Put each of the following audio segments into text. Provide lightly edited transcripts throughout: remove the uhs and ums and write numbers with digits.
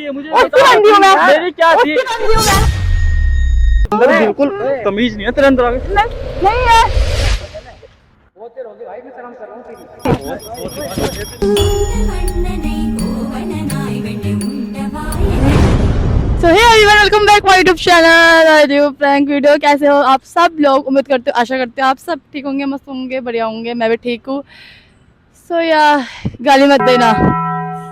है मुझे मेरी क्या थी? अंदर बिल्कुल तमीज नहीं है तेरे अंदर आगे। नहीं है। बहुत देर हो गई भाई, मैं शर्म कर रहा हूँ। So hey everyone, welcome back my YouTube channel new prank video. कैसे हो आप सब लोग? उम्मीद करते हो, आशा करते हो आप सब ठीक होंगे, मस्त होंगे, बढ़िया होंगे। मैं भी ठीक हूँ। सो यार गाली मत देना,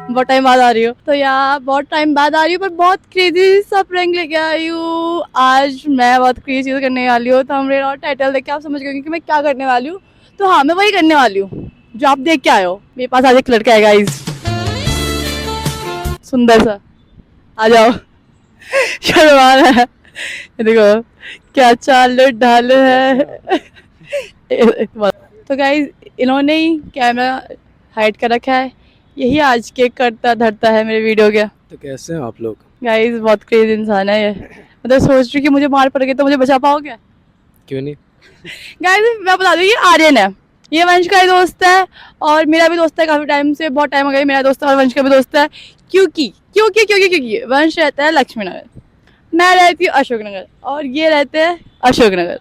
बहुत टाइम बाद आ रही हो। तो यार बहुत टाइम बाद आ रही हूँ, पर बहुत क्रेजी सा प्रैंक लेके आई हूँ आज। मैं बहुत क्रेजी चीज़ करने वाली हूँ। तो हमने और टाइटल देख के आप समझ गए कि मैं क्या करने वाली हूँ। तो हाँ, मैं वही करने वाली हूँ जो आप देख के आए हो। मेरे पास आज एक लड़का है गाइस, सुंदर सा। आ जाओ। शर्मा रहा है, ये देखो क्या चाल ढाल है। तो गाइस इन्होंने ही कैमरा हाइड कर रखा है। यही आज के करता धरता है मेरे वीडियो के। तो कैसे हैं आप लोग? गाइस बहुत क्रेजी इंसान है ये। मतलब सोच रही कि मुझे मार पड़ गई तो मुझे बचा पाओगे? क्यों नहीं? गाइस मैं बता दूं, ये आर्यन है, ये वंश का ही दोस्त है और मेरा भी दोस्त है। काफी टाइम से, बहुत टाइम हो गया, मेरा दोस्त है और वंश का भी दोस्त है। क्योंकि वंश रहता है लक्ष्मी नगर, मैं रहती हूँ अशोक नगर और ये रहते हैं अशोक नगर।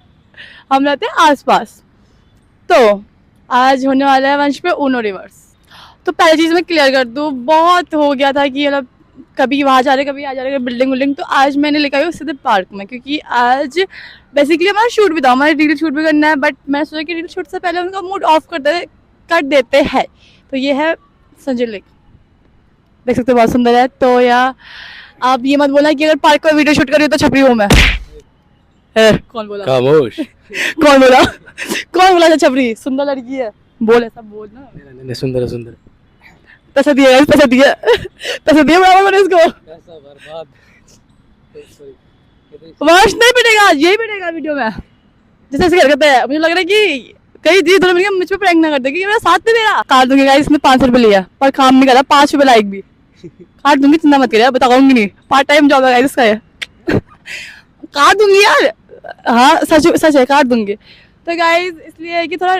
हम रहते हैं आसपास। तो आज होने वाला है वंश पे ऊनो रिवर्स। तो पहली चीज मैं क्लियर कर दूं, बहुत हो गया था कि मतलब कभी वहाँ जा रहे कभी आ जा रहे बिल्डिंग विल्डिंग। तो आज मैंने लेकर आई हूँ सीधे पार्क में, क्योंकि आज बेसिकली हमारा शूट भी था, हमारा रील शूट भी करना है। बट मैं सोचा कि रील शूट से पहले उनका मूड ऑफ कर देते हैं। तो ये है संजय लेक, देख सकते हो बहुत सुंदर है। तो यार आप ये मत बोलना कि अगर पार्क में वीडियो शूट कर रही हो तो छपरी हूँ मैं। कौन बोला? खामोश। कौन बोला? कौन बोला था छपरी? सुंदर लड़की है, बोल ऐसा बोल ना। नहीं, सुंदर सुंदर। पैसा दिया यार, पैसा दिया। पैसा दिया बराबर मैंने इसको। पैसा बर्बाद। वाश नहीं पिटेगा, यही पिटेगा वीडियो में। जैसे ऐसे करते हैं, मुझे लग रहा है कि कई चीज दोनों मिलकर मुझ पे प्रैंक ना कर दे कि मेरा साथ में मेरा काट दूंगी। गाइस इसने 500 रुपये लिया पर काम नहीं करा, 5 रुपये लाइक भी काट दूंगी, चिंता मत करिए, बताऊंगी नहीं। पार्ट टाइम जॉब है गाइस इसका ये। काट दूंगी यार, हाँ सच सच है, काट दूंगी। तो गाइस इसलिए है कि थोड़ा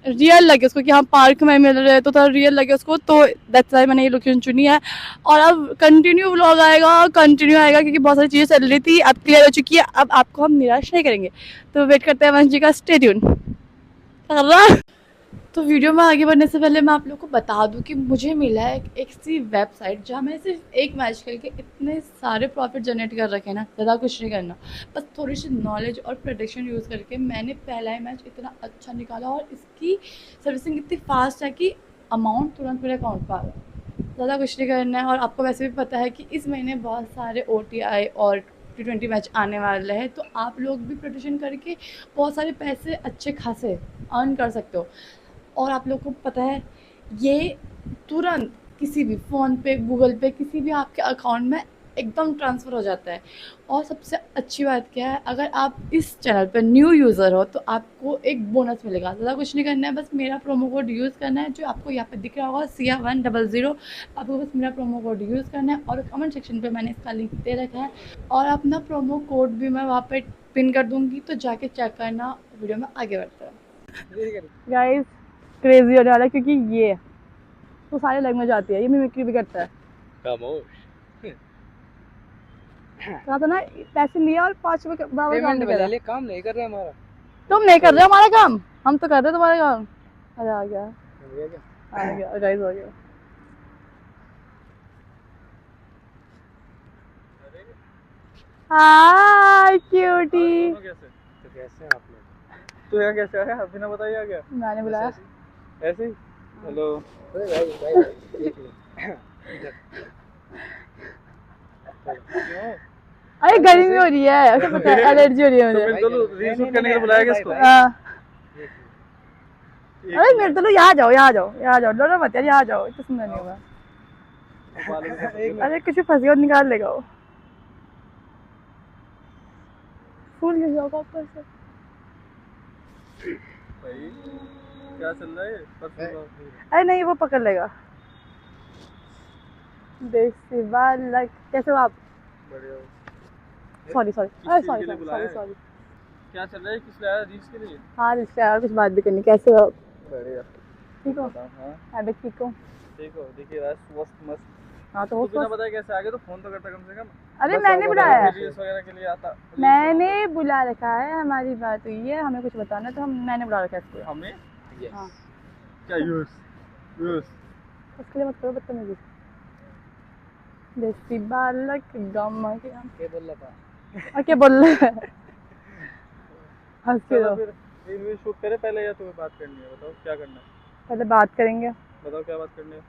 रियल लगे उसको कि हम पार्क में मिल रहे हैं, तो थोड़ा रियल लगे उसको। तो दैट्स व्हाई मैंने ये लोकेशन चुनी है। और अब कंटिन्यू व्लॉग आएगा, कंटिन्यू आएगा, क्योंकि बहुत सारी चीज़ें चल रही थी, अब क्लियर हो चुकी है। अब आपको हम निराश नहीं करेंगे। तो वेट करते हैं वंश जी का, स्टे ट्यून। तो वीडियो में आगे बढ़ने से पहले मैं आप लोग को बता दूं कि मुझे मिला है एक सी वेबसाइट जहाँ मैंने सिर्फ एक मैच खेल के इतने सारे प्रॉफिट जनरेट कर रखे हैं ना, ज़्यादा कुछ नहीं करना, बस थोड़ी सी नॉलेज और प्रेडिक्शन यूज़ करके मैंने पहला ही मैच इतना अच्छा निकाला। और इसकी सर्विसिंग इतनी फास्ट है कि अमाउंट तुरंत मेरे अकाउंट पर आ गया, ज़्यादा कुछ नहीं करना है। और आपको वैसे भी पता है कि इस महीने बहुत सारे OTI और T20 मैच आने वाले हैं, तो आप लोग भी प्रेडिक्शन करके बहुत सारे पैसे अच्छे खासे अर्न कर सकते हो। और आप लोग को पता है ये तुरंत किसी भी फ़ोन पे, गूगल पे, किसी भी आपके अकाउंट में एकदम ट्रांसफ़र हो जाता है। और सबसे अच्छी बात क्या है, अगर आप इस चैनल पर न्यू यूज़र हो तो आपको एक बोनस मिलेगा। ज़्यादा कुछ नहीं करना है, बस मेरा प्रोमो कोड यूज़ करना है जो आपको यहाँ पे दिख रहा होगा CR100। आपको बस मेरा प्रोमो कोड यूज़ करना है और कमेंट सेक्शन पे मैंने इसका लिंक दे रखा है। और अपना प्रोमो कोड भी मैं वहाँ पे पिन कर दूँगी, तो जाके चेक करना। वीडियो में आगे बढ़ता है गाइस, क्रेजी होने वाला है, क्योंकि ये तो सारे लैंग्वेज आती है, ये मिमिक्री भी करता है। खामोश। कहा था ना, पैसे लिया और 5 रुपये बराबर काम नहीं करा। काम नहीं कर रहे हमारा। तुम नहीं कर रहे हो हमारा काम, हम तो कर रहे हैं तुम्हारा काम। अरे आ गया, आ गया गाइस, आ गया। हाय क्यूटी। तो कैसे हैं आप लोग? तो यहाँ कैसे आया बिना बताइए? आ गया, मैंने बुलाया ऐसे ही। हेलो। अरे भाई देख लो। क्यों? अरे गर्मी हो रही है, उसे पता है, एलर्जी हो रही है मुझे। तो रील शूट करने के लिए बुलाया किसको? अरे मेरे तो यहाँ जाओ, यहाँ जाओ, यहाँ जाओ, डरो मत यार, यहाँ जाओ, इतना सुंदर नहीं होगा। अरे कुछ फंसी और निकाल लेगा वो, फूल गिर जाओगा ऊपर से। भाई क्या चल रहा है? अरे नहीं, वो पकड़ लेगा। देसी बालक, कैसे हो आप? बढ़िया। सॉरी सॉरी, अरे सॉरी सॉरी सॉरी। क्या चल रहा है? किस लिए आया? रील्स के लिए? हाँ रिश्तेदार, कुछ बात भी करनी। कैसे हो आप? बढ़िया। ठीक हो? हाँ मैं भी ठीक हूँ। ठीक हो, देखिए मस्त मस्त हाँ तो तो वो बिना बताए कैसे आ गए? तो फोन तो करता कम से कम। अरे मैंने बुलाया है, रील्स वगैरह के लिए आता। मैंने बुला रखा है, हमारी बात हुई है, हमें कुछ बताना है तो मैंने बुला रखा है इसको। हमें हाँ क्या यूज यूज उसके लिए मत करो बदतमीजी। देसी बालक गम के बोल रहा था और क्या बोल रहा है? हंस के चलो दो। फिर रील शूट करे पहले या तुम्हें बात करनी है? बताओ क्या करना है? पहले बात करेंगे बताओ क्या बात करनी है?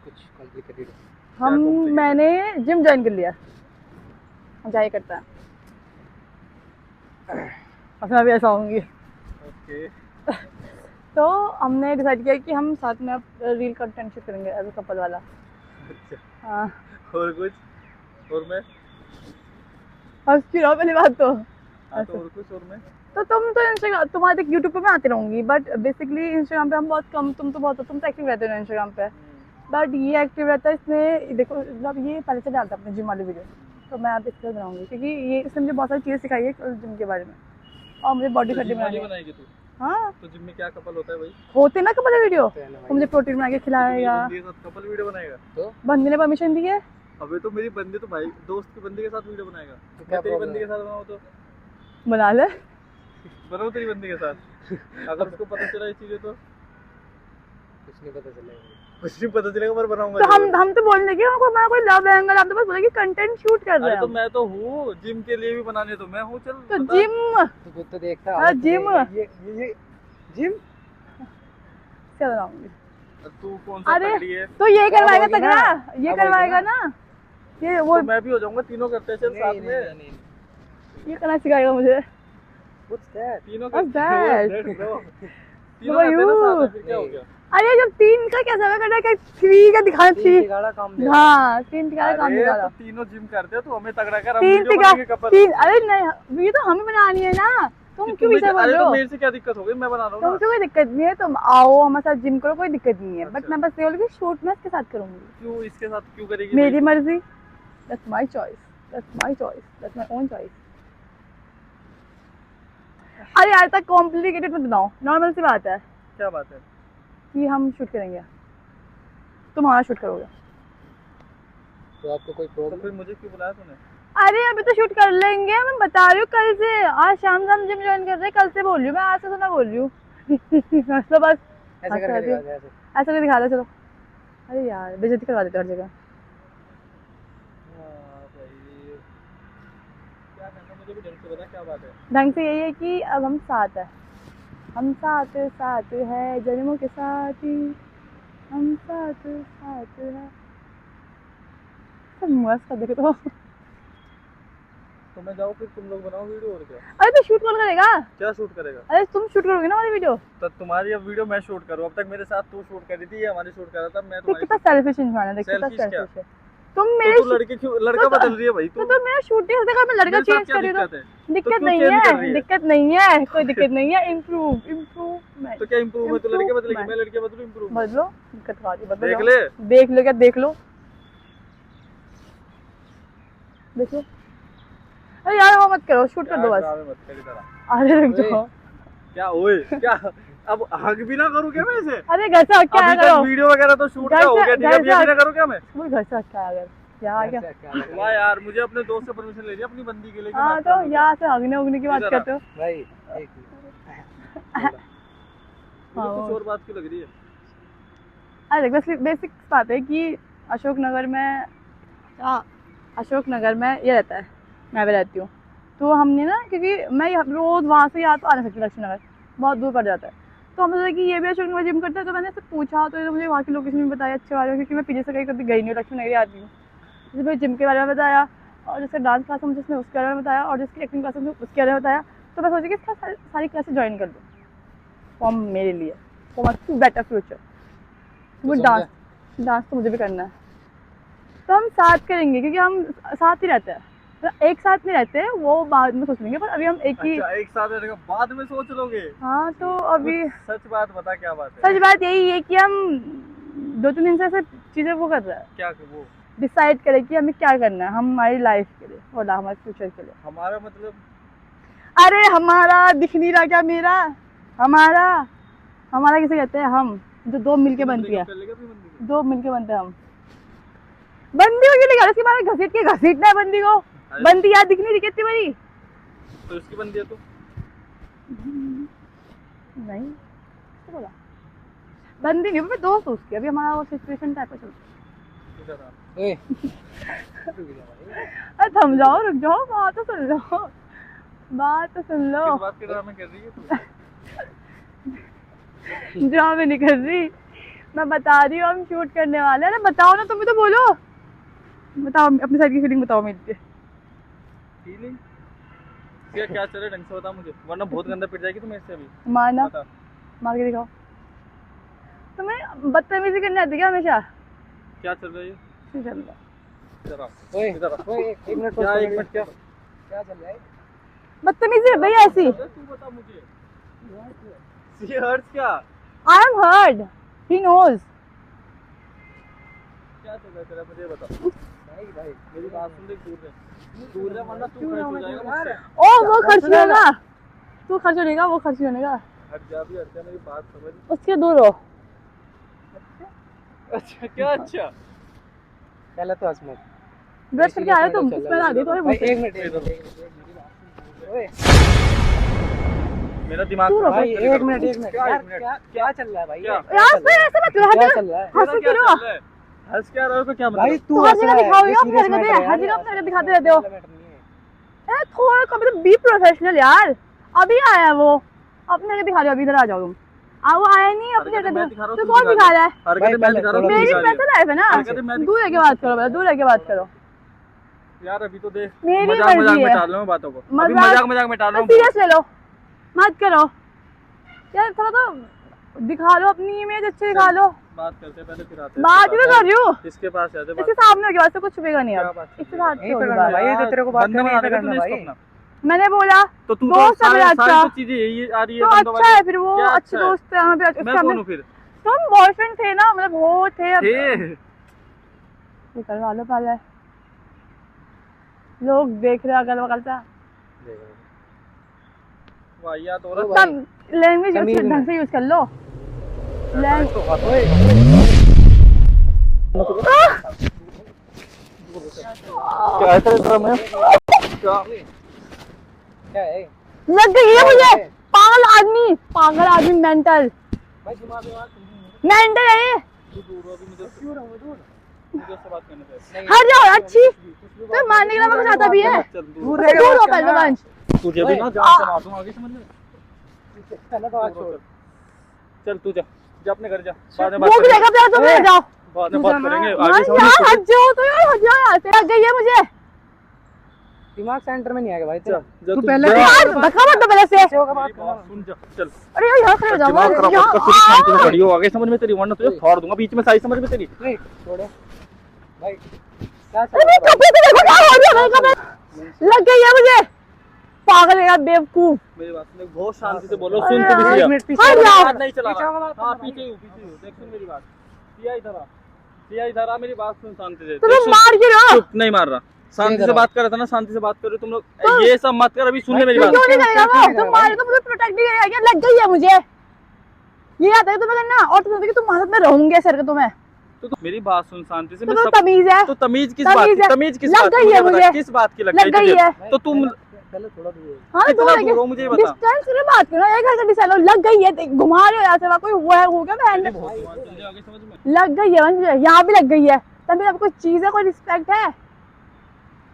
कुछ कॉम्प्लिकेटेड हम। complicated? मैंने जिम ज्वाइन कर लिया, जाए करता है और मैं भी ऐसा होंगी। ओके। तो हमने डिसाइड किया कि हम साथ में अब रील कंटेंट शूट करेंगे एज अ कपल वाला। अच्छा हाँ और कुछ? और मैं? हंस क्यों रहो पहली बात तो। हाँ तो और कुछ? और मैं? तो तुम तो इंस्टाग्राम, तुम्हारे यूट्यूब पे मैं आती रहूंगी बट बेसिकली इंस्टाग्राम पे हम बहुत कम, तुम तो एक्टिव रहते हो ना इंस्टाग्राम पे, बट ये एक्टिव रहता है इसमें। देखो मतलब ये पहले से डालता है अपने जिम वाली वीडियो, तो मैं अब इस पर बनाऊंगी क्योंकि ये इसने मुझे बहुत सारी चीज़ें सिखाई है जिम के बारे में और मुझे बॉडी तो शॉडी जिम वाली बनानी है। बनाएगी तू? हाँ तो जिम में क्या कपल होता है भाई? होते ना कपल वीडियो, है ना वो भाई। मुझे प्रोटीन बना के खिलाएगा। बंदी के साथ कपल वीडियो बनाएगा? तो बंदी ने परमिशन दी है। अबे तो मेरी बंदी तो भाई दोस्त की बंदी के साथ वीडियो बनाएगा। तो क्या मैं तेरी problem बंदी है? के साथ बनाऊँ तो? बना ले। बनाओ तेरी बंदी के साथ। अगर उसको पता चला ये चीजें तो कुछ नहीं पता चलेगा कुछ नहीं पता चलेगा, पर बनाऊंगा तो जरूर। हम तो बोलने के हमको हमारा कोई लव एंगल, आप तो बस बोले कि कंटेंट शूट कर रहे अरे हैं तो हम। मैं तो हूँ जिम के लिए भी बनाने, तो मैं हूँ। चल तो बता। जिम तो खुद तो देखता हाँ, हालत तो जिम। देखेगा। ये जिम क्या बनाऊंगी? तू कौन सा अरे तगड़ी है? तो ये करवाएगा होगी ना, तगड़ा, ये अब होगी करवाएगा ना। ना ये वो, तो मैं भी हो जाऊंगा, तीनों करते हैं चल साथ में। नहीं ये करना सिखाएगा मुझे। कुछ दैट तीनों What's करते हैं that? तीनों करते हैं ना साथ में, फिर क्या हो नहीं। गया? अरे जब 3 का कैसा करना है, 3 का दिखाना तीन चाहिए। तिगाड़ा काम दे। हाँ 3 का काम अरे निकाला। तो तीनों जिम करते हो तो हमें तगड़ा कर, हम 3 वीडियो का बनाएंगे कपल। 3, अरे नहीं ये तो हमें बनानी है ना, तुम क्यों पीछे बोल अरे रहे तो हो? मेरे से क्या दिक्कत हो गई? मैं बना रहा हूँ ना। तुमसे कोई दिक्कत नहीं है, तुम आओ हमारे साथ जिम करो, कोई दिक्कत नहीं है, बट अच्छा। मैं बस ये बोलूँगी शूट मैं इसके साथ करूँगी। क्यों इसके साथ क्यों करेगी? मेरी भाई? मर्जी, that's my choice, that's my choice, that's my own choice. अरे यार तक कॉम्प्लिकेटेड मत बनाओ, नॉर्मल सी बात है क्या बात है? कि हम शूट करेंगे, तुम हमारा शूट करोगे। तो आपको कोई तो प्रॉब्लम? फिर मुझे क्यों बुलाया तूने? अरे अभी तो शूट कर लेंगे, मैं बता रही हूँ कल से, आज शाम से हम जिम ज्वाइन कर रहे हैं, कल से बोल रही हूँ मैं, आज से तो ना बोल रही हूँ। तो बस ऐसे करके दिखा दे ऐसे। ऐसा करके दिखा दो चलो। अरे यार बेइज्जती करवा देते हर जगह। हाँ भाई, क्या करना मुझे भी ढंग से बता, क्या बात है? ढंग से यही है कि अब हम साथ हैं, हम साथ साथ है जन्मों के साथ ही, हम साथ साथ है। सब मस्त देखे तो मैं जाऊँ फिर, तुम लोग बनाओ वीडियो और क्या? अरे तो शूट कौन करेगा? क्या शूट करेगा? अरे तुम शूट करोगे ना हमारी वीडियो। तो तुम्हारी अब वीडियो मैं शूट करूँ? अब तक मेरे साथ तू शूट करी थी या हमारी शूट कर रहा था? मैं देख तुम्हारी कितना सेल्फिश इंसान है, देख कितना Selfish क्या? सेल्फिश है। तुम तो मेरे तू लड़के क्यों लड़का तो- बदल रही है भाई? तो तू तुम मेरा शूटिंग देखो, मैं लड़का मेरे साथ चेंज क्या कर रही हूँ दिक्कत है? तो दिक्कत क्यों नहीं change कर रही है, है? दिक्कत नहीं है, कोई दिक्कत नहीं है। इम्प्रूवमेंट तो क्या इम्प्रूव है? तो लड़के बदलेगी, Improvement. मैं लड़के बदलूं? इम्प्रूव बदलो, दिक्कत खा बदलो, देख जाओ। ले। देख लो, क्या देख लो, देखो। अरे यार वो मत करो, शूट कर दो यार बस। ड्रामे मत कर इधर आ। अरे रुक ओए। जाओ। क्या ओए क्या? अब हग भी ना करूँ क्या मैं इसे? अरे घर से क्या अभी तक करो, वीडियो वगैरह तो शूट घर का हो से- गया, ठीक है? घर अब ये से- भी ना करूँ क्या मैं? वो घर से क्या अगर यहाँ ऐसे क्या? क्या लगा? वाह यार, मुझे अपने दोस्त से परमिशन लेनी है अपनी बंदी के लिए कि हाँ मैं तो कर लूँ। यहाँ से हगने उगने की बात इधर आ। करते हो। भाई एक मिनट। मुझे कुछ और बात क्यों लग रही है? अरे बेसिक बात है कि अशोकनगर में, अशोकनगर में ये रहता है, मैं भी रहती हूँ, तो हमने ना, क्योंकि मैं रोज़ वहाँ से यहाँ तो आ नहीं सकती, लक्ष्मी नगर बहुत दूर पड़ जाता है, तो हमने सोचा कि ये भी अशोकनगर जिम करता है, तो मैंने इससे पूछा तो मुझे वहाँ की लोकेशन भी बताया अच्छे बारे में, क्योंकि मैं पीछे से कभी गई नहीं हूँ, लक्ष्मी नगर आती हूँ। जैसे मुझे जिम के बारे में बताया, और जिसका डांस क्लास है मुझे उसने उसके बारे में बताया, और जिसकी एक्टिंग क्लास है मुझे उसके बारे में बताया, तो मैं सोची कि इसका सारी क्लासेस ज्वाइन कर दूँ फॉर मेरे लिए, फॉर माई बेटर फ्यूचर। वो डांस तो मुझे भी करना है, तो हम साथ करेंगे क्योंकि हम साथ ही रहते हैं, तो एक साथ नहीं रहते, वो बाद में सोच लेंगे, पर अभी हम एक ही। अच्छा, एक साथ रहने का बाद में सोच लोगे? हाँ तो अभी कुछ सच बात बता, क्या बात है? सच बात यही है कि हम 2-3 दिन से ऐसे चीज़ें वो कर रहे हैं, क्या वो? डिसाइड करें कि हमें क्या करना है हमारी लाइफ के लिए और हमारे फ्यूचर के लिए। हमारा मतलब? अरे हमारा दिख नहीं रहा क्या मेरा? हमारा किसे कहते हैं? हम जो दो मिलके बनती है, कर लेगा अपनी बंदी को? दो मिलके बनते हैं हम। बंदी को क्यों निकाला? इसके बारे में घसीटना है बंदी को। अरे। बंदी याद दिख नहीं रही कितनी बड़ी? तो इसकी बंदी है तू? नहीं तो बोला बंदी नहीं, मैं दोस्त हूँ उसकी। अभी हमारा वो सिचुएशन टाइप का चल रहा इधर आ। ओए रुक जा भाई। है। अरे थम जाओ, रुक जाओ, बात तो सुन लो, बात तो सुन लो। किस बात के ड्रामे कर रही है तू? ड्रामे नहीं कर रही, मैं बता रही हूँ हम शूट करने वाले हैं। अरे बताओ ना, तुम भी तो बोलो, बताओ अपनी साइड की फीलिंग बताओ मेरी। फीलिंग क्या चल रहा है ढंग से बता मुझे, वरना बहुत गंदा पिट जाएगी तू मेरे से अभी। मारना, बता। मार के दिखाओ। तुम्हें बदतमीजी करने आती है क्या हमेशा? क्या चल रहा है ये? नहीं चल रहा। इधर आ। ओए इधर आ। ओए एक मिनट क्या एक मिनट क्या? क्या चल रहा है? बदतमीजी है भाई ऐसी। तू बता मुझे। ये हर्ट्स क्या? I am heard, he knows. क्या चल रहा है तेरा, मुझे बता। भाई भाई मेरी बात सुन, देख दूर रह वरना तू खर्च हो जाएगा मुझसे। ओ वो खर्च नहीं होगा, तू खर्च होनेगा, वो खर्च नहीं होनेगा। हट जा मेरी बात समझ। उसके दूर हो। अच्छा क्या? अच्छा पहले तो हंस मत। ब्रश करके आए तुम, स्मेल आ गई तुम्हारे मुंह भाई से। एक मिनट ओए मेरा दिमाग तू भाई खराब एक मिनट क्या यार, एक मिनट? क्या चल रहा है भाई? क्या? यार फिर ऐसे मत करो, क्या चल रहा है? हंस क्या क्यों चल रहा? रहा है? हंस क्या रहा हो? क्या मतलब? भाई तू हर जगह दिखाओ यार अपनी हरकतें, हर जगह अपनी हरकतें दिखाते रहते हो। अरे थोड़ा कभी तो बी प्रोफेशनल यार। अभी आया है वो, अपने हरकत दिखा रहे हो। अभी इधर आ जाओ तुम। वो आया नहीं अपनी हरकतें मैं हरकत। दिखा रहा हूँ, तो तू कौन दिखा रहा है? हरकतें मैं दिखा रहा हूँ, तू मेरी दिखा रही है। पर्सनल लाइफ है ना, हरकतें मैं दूर रह के बात करो, दूर रह के बात करो। यार अभी तो देख, मेरी मजाक मर्जी में है। टाल रहा हूँ बातों को। अभी मजाक में टाल रहा हूँ। सीरियस ले लो, मत करो यार। थोड़ा तो दिखा लो अपनी इमेज, अच्छी दिखा लो। बात करते पहले फिर आते हैं। बात ही तो कर रही हूँ। इसके पास आते इसके सामने होगी बात, तो कुछ छुपेगा नहीं। क्या अब बात कर इसके रही है? साथ यहीं पे होगी करना बात। भाई, तो तेरे को बात बंदा करनी बना है, देगा करना तूने इसको भाई। अपना। मैंने बोला तो तू दोस्त है मेरा सारी अच्छा, तो चीजें यही आ रही है तो बंदों अच्छा वाली। है। फिर वो क्या अच्छे अच्छा है? दोस्त है हमें भी। मैं कौन हूँ फिर? तुम बॉयफ्रेंड थे ना, मतलब वो थे। अब थे निकलवा लो पहले, लोग देख रहे अगल बगल से। वाहियात हो रहा है। तब लैंग्वेज तमीज़ में। ढंग से यूज कर लो। क्या है तेरा ड्रामा? क्या? क्या है लग गई है मुझे। पागल आदमी मेंटल भाई? दिमाग मेंटल है ये। तू दूर हो, अभी मुझे क्यों रहूं मैं दूर? मुझे उससे बात करने दे। हट जाओ अच्छी। तो मारने के नाम चाहता भी है। चल दूर दूर हो। रह के दूर हो बात पहले करना। वंश। तुझे भी ना जान से मार दूं, आगे समझ में। पहले तो आज छोड़। चल तू जा अपने घर जा, बाद में वो बात भी करेंगे। देखा तुम ले जाओ। बाद में तू बात जाना। करेंगे यार आगे समझ में। हट जाओ तो यार, हट जाओ यार से। लग गई है मुझे। दिमाग सेंटर में नहीं आएगा भाई जा, तेरा। जा, तू तू पहले जा। यार धक्का मत दो पहले से। कैसे होगा बात मेरी करना? बात सुन जा, चल। अरे यार यहाँ खड़े हो जाओ। दिमाग खराब मत कर, पूरी शांति से खड़ी हो, आगे समझ में तेरी, वरना तुझे फाड़ दूंगा बीच में, सारी समझ में तेरी। नहीं छोड़ो भाई। क्या चल अरे रहा है कपड़े तो देखो क्या हो गया मेरे कपड़े। लग गई है मुझे। पागल है यार, बेवकूफ। मेरी बात सुन, बहुत शांति से बोलो। अरे सुन तू यार, भी एक सिया। मिनट पीछे हट हो। जाओ। हाथ नहीं चला पीछे होगा बात रहा। हाँ करना पीछे हूँ। देख सुन मेरी बात। सिया इधर आ, सिया इधर आ, मेरी बात सुन शांति से। तो देख तुम सुन, मार क्यों रहे हो? चुप, नहीं मार रहा। शांति इधर से आ। बात कर रहा था ना, शांति से बात करो तुम लोग। ये सब मत कर, अभी सुन ले मेरी भाई, बात। क्यों नहीं करेगा क्या वो? करेगा तुम मारे तो मुझे प्रोटेक्ट नहीं करेगा क्या? लग गई है मुझे, ये आता है तुम्हें करना। और तुम कि तुम हाथ में रहूंगे सर के तुम्हें। तो मेरी बात सुन शांति से। तो मैं सब तमीज है। तो तमीज किस तमीज बात की? है। तमीज किस लग बात गई की? है मुझे बता, मुझे। किस बात की लग लग गई गई तुझे? है। तो तुम पहले थोड़ा दूर हाँ कितना दूर है दूर हो मुझे ये बता। डिस्टेंस से बात करो। एक घर का डिस्टेंस लग गई है, घुमा रहे हो यहाँ से वहाँ, कोई हुआ है हो गया बहन। आगे समझ में। लग गई है वंश, यहाँ भी लग गई है। तभी अब कोई चीज है, कोई रिस्पेक्ट है?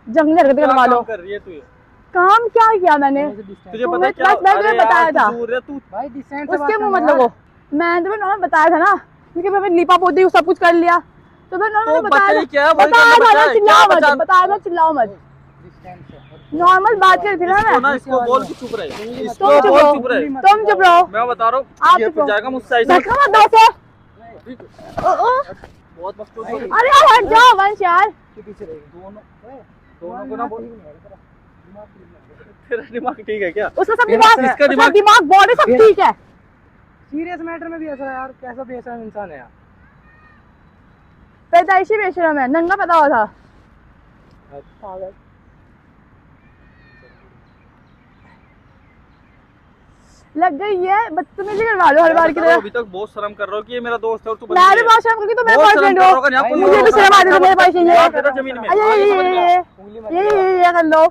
जंगली हरकतें क्या करवा लो। काम कर रही है तू ये? काम क्या किया मैंने? तुझे पता है क्या? बस मैं तुम्हें बताया था। तू दूर है तू। भाई डिस्टेंस से बात उसके मुंह करना मत लगो। मैं तुम्हें नॉर्मल बताया था ना, क्योंकि मैंने लीपा पोती सब कुछ कर लिया। तो मैं नॉर्मल तो बताया बच्चे क्या है, वही बताया करना था बच्चा ना, है, चिल्लाओ क्या मत, बच्चा? बताया था चिल्लाओ मत। डिस्टेंस से नॉर्मल बात कर रही थी ना इसको ना, मैं। इसको बोल के चुप रहे। तुम इसको चुप बोल रहो, चुप रहे। तुम चुप रहो। मैं बता रहा आप हूँ, ये चुप रहो। जाएगा मुझसे ऐसे। धक्का मत दो से। बहुत बकचोद हो रही है। अरे यार हट जाओ वंश यार। के पीछे रहेगी। दोनों को ना बोल। तेरा दिमाग ठीक है क्या? उसका सब मेरा दिमाग, असर है। उसका दिमाग- दिमाग बॉडी सब ठीक है। सीरियस मैटर में भी ऐसा है यार, कैसा बेशरम इंसान है यार। पैदाइशी बेशरम है, नंगा पैदा हुआ था। पागल। लग गई है, बदतमीजी करवा लो हर बार की तरह। अभी तक बहुत शर्म कर रहे हो कि ये मेरा दोस्त है और तू मैं भी बहुत शर्म करती, तो मेरे बॉयफ्रेंड हो, मुझे भी शर्म आती है मेरे बॉयफ्रेंड है। जमीन में ये कर लो,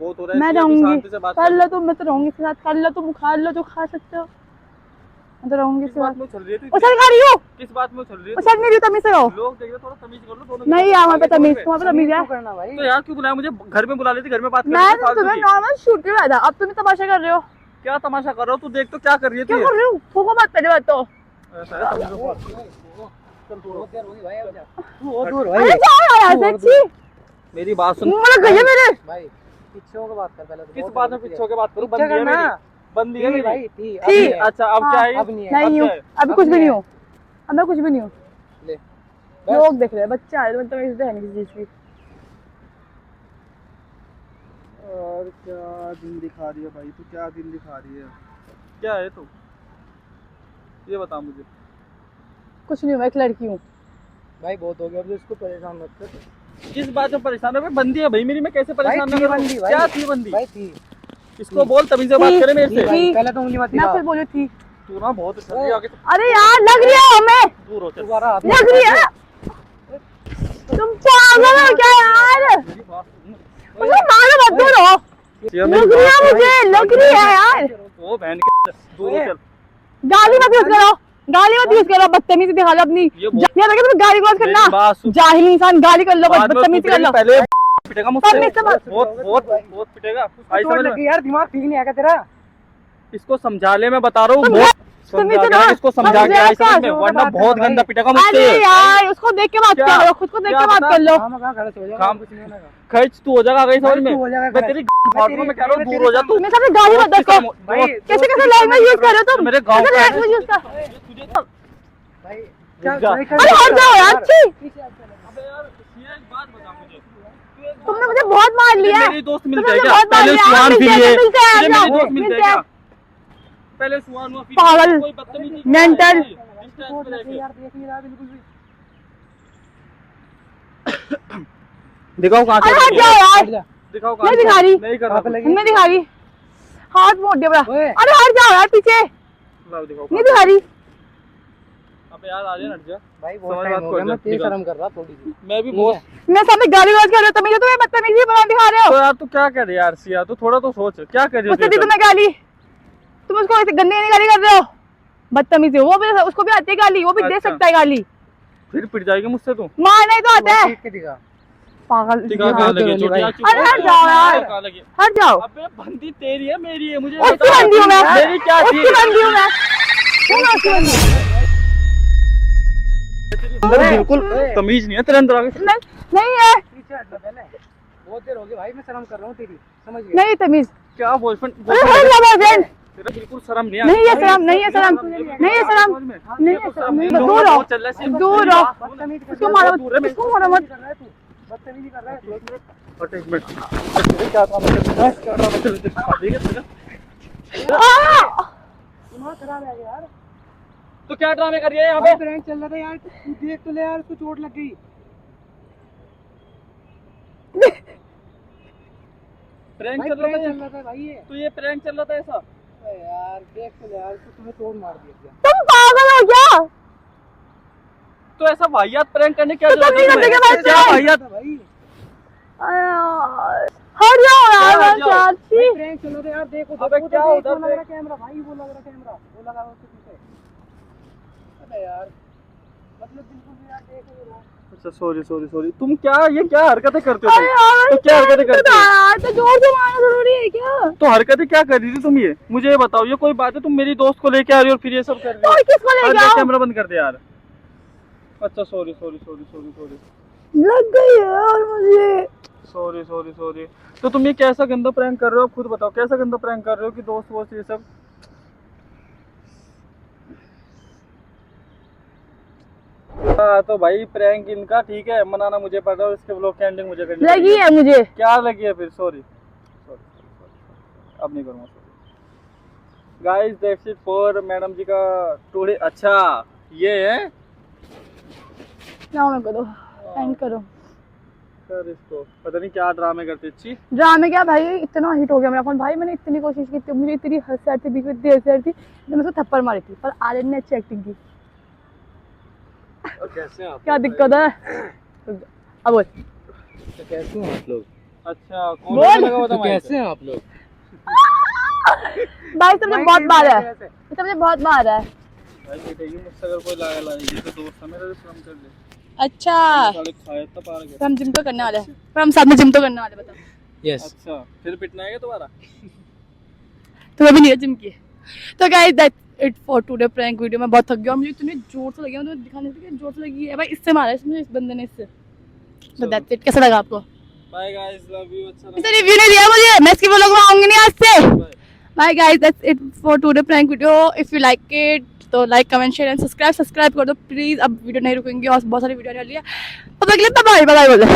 बहुत हो रहा है, मैं इसलिए अभी रहूंगी, शांति से बात कर लो तुम, मैं तो रहूंगी इसके साथ, कर लो तुम, खा लो जो खा सकते हो, मैं तो रहूंगी किस इसके बात साथ। में उछल रही है तू? उछल खा रही हूँ, किस बात में उछल रही है उछल नहीं रही, तमीज से रहो। लोग देख रहे, थोड़ा तमीज कर लो दोनों। नहीं यार, वहाँ पे तमीज, वहाँ पे तमीज है। करना भाई। तो यार क्यों बुलाया मुझे? घर में बुला लेती, घर में बात कर मैं लेते तो फालतू तुम्हें की। नॉर्मल शूट कर रहा था, अब तुम तमाशा कर रहे हो। क्या तमाशा कर रहे हो? तू देख तो क्या कर रही है तू क्या ये? कर रही हूँ? थूको मत, पहले बात तो। ऐसा है, समझो। बहुत देर होगी भाई, अब जा। बहुत दूर भाई। अरे जाओ यार यहाँ से, अच्छी मेरी बात सुन। मुंह लग गई है मेरे। भाई पीछे होकर बात कर पहले तो। किस बहुत बात में देर पीछे होके बात करूं? पीछे बंदी है करना। मेरी, बंदी है थी मेरी। भाई, थी। अब थी। नहीं है। अच्छा अब क्या है? अब नहीं है। नहीं अब हूँ, क्या है? अभी अब कुछ भी नहीं नहीं है। हूँ, अब मैं कुछ भी नहीं हूँ। ले लोग देख रहे हैं, बच्चे आ रहे हैं, मतलब इज्जत है नहीं किसी चीज की। और क्या दिन दिखा रही है भाई तू? क्या दिन दिखा रही है? क्या है तू? ये बता मुझे। कुछ नहीं, मैं एक लड़की हूँ। भाई बहुत हो गया, अब इसको परेशान मत कर। किस बात में परेशान है? बंदी है भाई मेरी, मैं कैसे भाई परेशान थी करूं? बंदी भाई। क्या थी बंदी? भाई थी। इसको बोल तभी से बात करे मेरे थी से। भाई, पहले तो उंगली मत मैं दिखा। फिर बोली थी। तू ना बहुत जल्दी आगे से अरे यार, लग रही है हमें, दूर हो चल। दोबारा हाथ लग रही है। तुम पागल हो क्या यार? मेरी बात सुन। मुझे मारो मत, दूर हो। लग रही है मुझे, लग रही है यार। ओ बहन के दूर हो चल। गाली मत यूज करो, गाली मत यूज करो, बदतमीजी दिखा लो अपनी। ये बहुत- यार अगर तुम गाली क्रॉस मेरी करना, बात सुन। जाहिल इंसान, गाली कर लो, बाद में बदतमीजी कर लो। पहले पिटेगा मुझसे। तमीज से बात- बहुत बहुत बहुत पिटेगा। आई चोट समझ में? लगी यार, दिमाग ठीक नहीं आएगा तेरा। इसको समझा ले, मैं बता रहा हूँ। तुम बहुत तमीज समझा से के ना, इसको समझा के आई समझ में, समझ वरना बात बहुत कर भाई। गंदा पिटेगा अरे मुझसे। यार, उसको देख के बात क्या? करो, खुद को देख क्या के बात बता? कर लो। काम कहाँ खड़ा हो जाएगा, काम- कुछ नहीं होगा। खर्च तू हो जाएगा, गई समझ भाई, में? तू हो जाएगा मैं खर्च। तेरी फाड़ू में कह रहा हूँ, दूर हो जा तू। मेरे सामने गाली मत दो। भाई कैसे कैसे लैंग्वेज यूज कर रहे हो तुम? मेरे गाँव कैसे का है। लैंग्वेज यूज कर? भाई रुक जा। अरे हट जाओ यार, छी। अबे यार सीधा एक बात बता मुझे। तू एक तुमने मुझे बहुत मार लिया। मेरी दोस्त मिलते तुमने हैं क्या? बहुत मार पहले लिया। सुहान मिलते फिर हैं, ये मिलते हैं, तुझे आ मेरी जाओ, दोस्त मिलते मिलते हैं हैं। क्या? पहले सुहान हुआ फिर पागल। कोई बदतमीजी मेंटल। चोट लगी यार, देख नहीं रहा बिल्कुल भी। दिखाओ कहाँ अरे से हट जाओ यार, हट जा। दिखाओ नहीं दिखा रही। नहीं कर कहाँ पे रहा। लगी? मैं दिखा रही, हाथ मोड़ दिया बड़ा। ओए। अरे हट जाओ यार पीछे, लाओ दिखाओ। नहीं दिखा रही। अबे यार आ जा, हट जा। भाई बहुत समझ टाइम बात हो को गया, मैं जा, तेज निकाल। शर्म कर रहा थोड़ी सी। मैं भी ठीक बहुत। है। मैं सामने गाली गलौज कर रही हूँ, तुम्हें तुम्हें बदतमीजी बना दिखा रहे तो हो। यार तू क्या कर रही है यार सिया? तू थोड़ा तो सोच, क्या कर रही उससे दी है? तुम्हें गाली, तुम उसको ऐसे गंदी गंदी गाली कर रहे हो, बदतमीजी। वो भी, उसको भी आती है गाली, वो भी दे अच्छा। सकता है गाली। फिर पिट जाएगी मुझसे तू। मारना ही तो आता है, ठीक के दिखा। पागल। दिखा हाँ, कहाँ लगी है तो चोट? यार भाई। चुप अरे हो। हट जाओ यार। कहाँ लगी है? हट जाओ। अबे बंदी तेरी है मेरी है? मुझे उसकी बता। बंदी हूँ मैं, मेरी क्या थी? उसकी बंदी हूँ मैं, मैं उसकी बंदी हूँ। अंदर बिल्कुल तमीज नहीं है तेरे अंदर आगे। नहीं है, पीछे हट जा पहले। बहुत देर हो गई भाई, मैं शर्म कर रहा हूँ तेरी, समझ गई? नहीं तमीज। क्या बॉयफ्रेंड? अरे हट जाओ बॉयफ्रेंड। तेरा बिल्कुल शर्म नहीं है। नहीं है शर्म, नहीं है शर्म, नहीं है शर्म, नहीं है शर्म, नहीं है। दूर रहो, दूर रहो। बदतमीजी कर उसको रहा है। मारो मत, उसको मारो मत। कर रहा है तू, बदतमीजी कर रहा है तू। एक मिनट। क्या काम है? क्या काम है? ठीक है तेरा? दिमाग खराब है यार। तो क्या ड्रामे कर रही है यहाँ भाई पे? प्रैंक चल रहा था यार, तू देख तो ले यार, उसको चोट लग गई। प्रैंक भाई चल रहा प्रैंक था चल रहा था भाई ये। तो ये प्रैंक चल रहा था ऐसा? अरे यार देख तो ले यार, उसको तुम्हें चोट मार दिया। तुम पागल हो क्या? तो ऐसा वाहियात प्रैंक करने क्या तो जरूरत तमीज है करने के तुम्हें? बाद क्या से- वाहियात? भाई हट जाओ यार, हट मैं जाओ। चाची। प्रैंक चल रहा था यार, देखो अबे देखो, क्या वो उधर लग से? रहा कैमरा भाई, वो लग रहा कैमरा, वो लगा उसके पीछे। अबे यार मतलब बिल्कुल भी यार, देख नहीं रहा। अच्छा सॉरी सॉरी सॉरी। तुम क्या ये क्या हरकतें करते हो अरे तुम? यार, तो क्या हरकतें करते हो? यार तो जोर से मारना जरूरी है क्या? तो हरकतें क्या कर रही थी तुम? ये मुझे ये बताओ, ये कोई बात है? तुम मेरी दोस्त को लेके आ रही हो और फिर ये सब कर रही हो? और किसको ले हट जा, जाओ? कैमरा बंद कर दे यार। अच्छा sorry sorry sorry sorry sorry लग गई यार मुझे। Sorry sorry sorry. तो तुम ये कैसा गंदा प्रैंक कर रहे हो? खुद बताओ कैसा गंदा प्रैंक कर रहे हो कि दोस्त वोस्त ये सब? हाँ तो भाई प्रैंक इनका ठीक है, मनाना मुझे पड़ रहा है, इसके ब्लॉग की एंडिंग मुझे करनी लगी पड़ेगी। है मुझे। क्या लगी है फिर? सॉरी सॉरी सॉरी, अब नहीं करूँगा sorry. Guys that's it for madam ji का टुडे। अच्छा ये है ना मैं करो, एंड करो। कर इसको, पता नहीं क्या ड्रामे करती अच्छी। ड्रामे क्या भाई, इतना हिट हो गया मेरा फोन भाई, मैंने इतनी कोशिश की थी, मुझे इतनी हंसी आ रही थी, बीच में इतनी हंसी आ रही थी, मैं उसको थप्पड़ मारी थी, पर आर्यन ने अच्छी एक्टिंग की। और कैसे हैं आप? क्या दिक्कत है अब बोल। तो कैसे हैं आप लोग? अच्छा कौन बोल। लगा हुआ था तो mic कैसे पे? हैं आप लोग? भाई तुमने बहुत मारा है, तुमने बहुत मारा है। भाई बैठेगी मुझसे, अगर कोई लाया लाएगी तो दोस्त है मेरा, जो शर्म कर ले। अच्छा साले खाए तो पार गए। तो हम जिम तो करने वाले हैं, पर हम साथ में जिम तो करने वाले, बताओ यस। अच्छा फिर पिटना है दोबारा? तो अभी नहीं है जिम की। तो guys that's it for today prank video. मैं बहुत थक गया और मुझे इतने जोर से लगी है, तुम्हें दिखाने के लिए जोर से लगी है भाई, इससे मारा है इसने, इस बंदे ने इससे। तो दैट्स इट, कैसा लगा आपको? Bye guys, love you. अच्छा इसे रिव्यू नहीं दिया मुझे, मैं इसकी व्लॉग में आऊंगी नहीं आज से। Bye guys, that's it for today prank video. If you like it तो like comment share and subscribe कर दो प्लीज। अब वीडियो नहीं रुकेंगी और बहुत सारी वीडियो आने वाली है। तब तक के लिए बाय बाय बोलो।